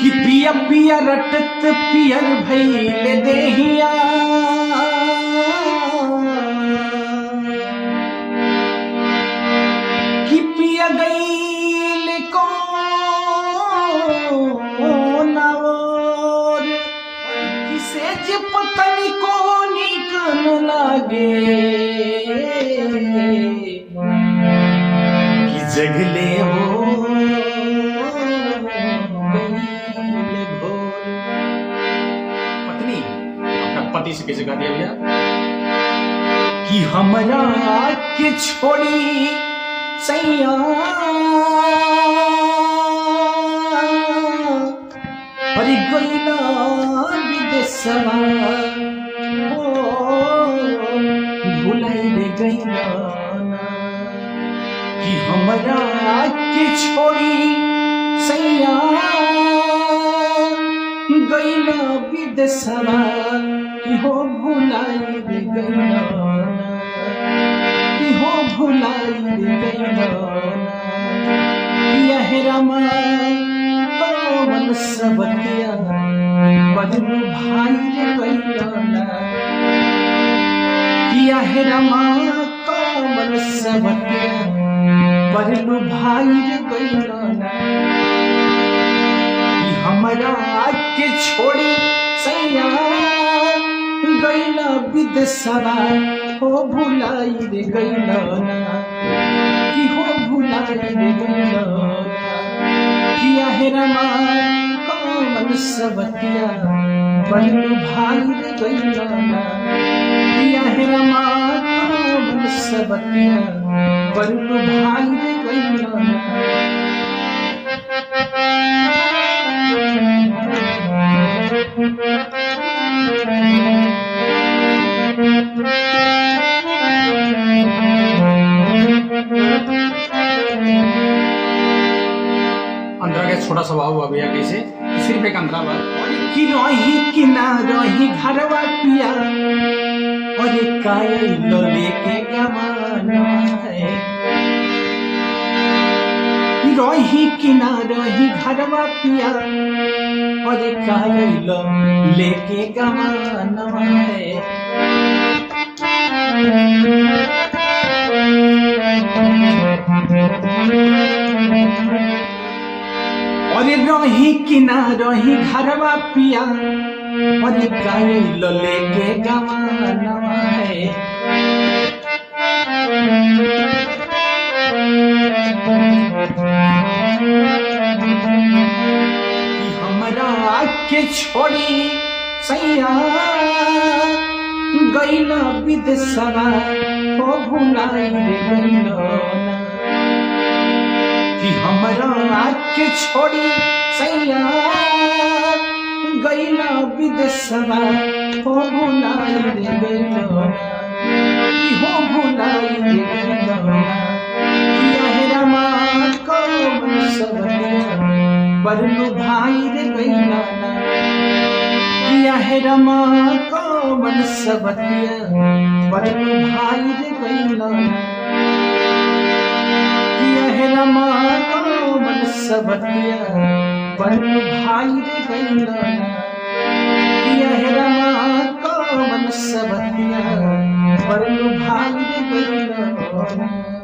कि पिया पिया रटत पियर भइले देहिया कि पिया गइले कौन और किसे जे पतनी को निकन लागे कि जगले हो पति से कैसे कह दिया भैया कि हमरा के छोड़ी सैया पर गइला विदेशवा भुलाइले गइला कि हमरा के छोड़ी सैया गइला विदेशवा कि हो भुलाइले गइला कि हो भुलाइले गइला किया है रामा कौन सबतिया बदलू भाई रे गइला किया है रामा कौन सबतिया बदलू भाई रे गइला कि हमरा के छोड़ी सैया गइला विदेशवा हो भुलाई रे गइला कि हो भुलाई रे गइला किया है रामा कौन सबतिया बल्लू भाई रे गइला किया है रामा कौन सबतिया बल्लू भाई रे गइला अंतरा का छोटा सा भाव हुआ भैया कैसे सिर्फ एक अंतरा बात कि रही कि ना रही घरवा पिया और कायल लो लेके गवाना है रही कि ना रही घरवा पिया और कायल लो लेके गवाना है और रही कि ना रही घरवा पिया और कायल लेके गवाना है हमरा के छोड़ी सैया गइला विदेशवा हो भुलाइले गइला कि हमरा के छोड़ी सैया गइला विदेशवा हो भुलाइले गइला कि हो भुलाइले गइला किया है रामा कौन सबतिया बल्लू भाई रे गइला किया है रामा कौन सबतिया बल्लू भाई रे गइला किया है रामा कौन सबतिया बल्लू भाई रे गइला किया है रामा कौन सबतिया बल्लू भाई रे गइला